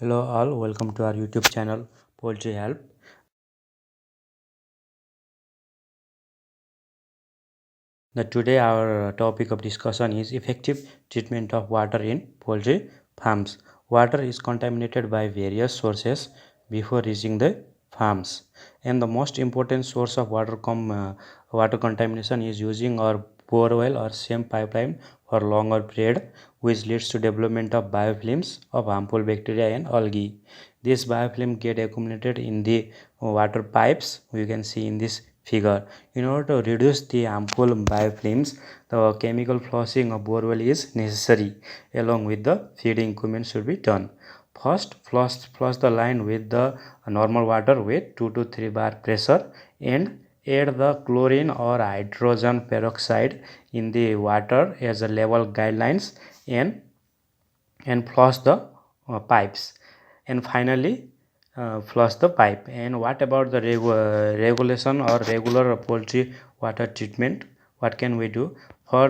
Hello all, welcome to our YouTube channel Poultry Help. Today our topic of discussion is effective treatment of water in poultry farms. Water is contaminated by various sources before reaching the farms, and the most important source of water contamination is using our bore well or same pipeline for longer period, which leads to development of biofilms of harmful bacteria and algae. These biofilms get accumulated in the water pipes. You can see in this figure. In order to reduce the harmful biofilms, the chemical flushing of borewell is necessary. Along with the feeding equipment should be done. First, flush the line with the normal water with 2 to 3 bar pressure and add the chlorine or hydrogen peroxide in the water as a level guidelines and flush the pipes, and finally flush the pipe. And what about the regulation or regular poultry water treatment? What can we do for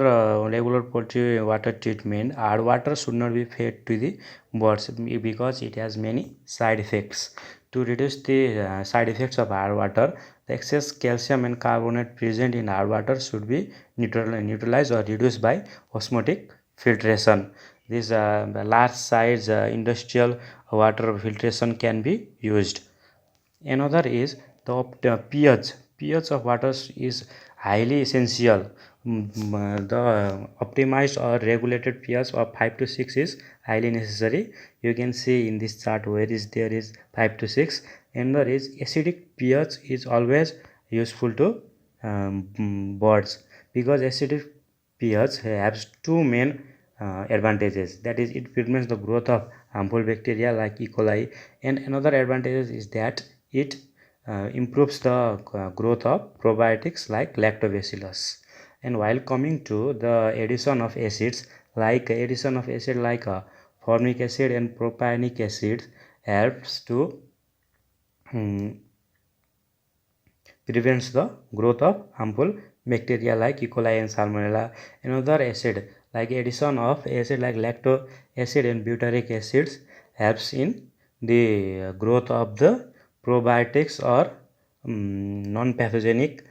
regular poultry water treatment? Hard water should not be fed to the birds because it has many side effects. To reduce the side effects of hard water, the excess calcium and carbonate present in hard water should be neutralized or reduced by osmotic filtration. This large size industrial water filtration can be used. Another is the pH. pH of water is highly essential. The optimized or regulated pH of 5 to 6 is highly necessary. You can see in this chart where there is 5 to 6. Another is acidic pH is always useful to birds because acidic pH has two main advantages. That is, it prevents the growth of harmful bacteria like E. coli, and another advantage is that it improves the growth of probiotics like lactobacillus. And while coming to the addition of acids like formic acid and propionic acid helps to prevents the growth of harmful bacteria like E. coli and Salmonella. Another acid like addition of acid like lactic acid and butyric acids helps in the growth of the probiotics or non-pathogenic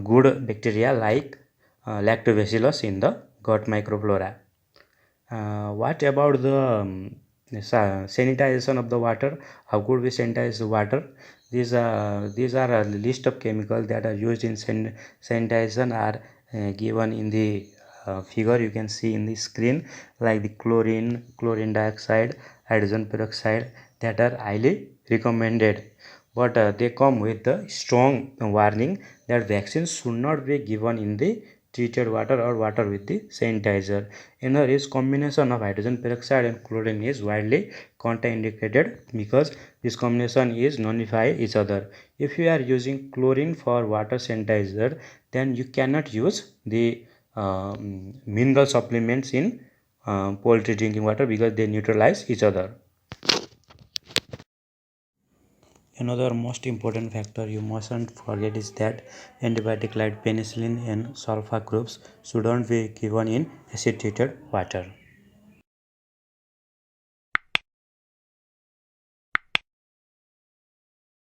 good bacteria like lactobacillus in the gut microflora. What about the sanitization of the water? How could we sanitize the water? These are a list of chemicals that are used in sanitization are given in the figure you can see in the screen, like the chlorine dioxide, hydrogen peroxide, that are highly recommended, but they come with a strong warning that vaccines should not be given in the treated water or water with the sanitizer. Another is combination of hydrogen peroxide and chlorine is widely contraindicated because this combination is nullify each other. If you are using chlorine for water sanitizer, then you cannot use the mineral supplements in poultry drinking water because they neutralize each other. Another most important factor you mustn't forget is that antibiotic like penicillin and sulfa groups shouldn't be given in acid treated water.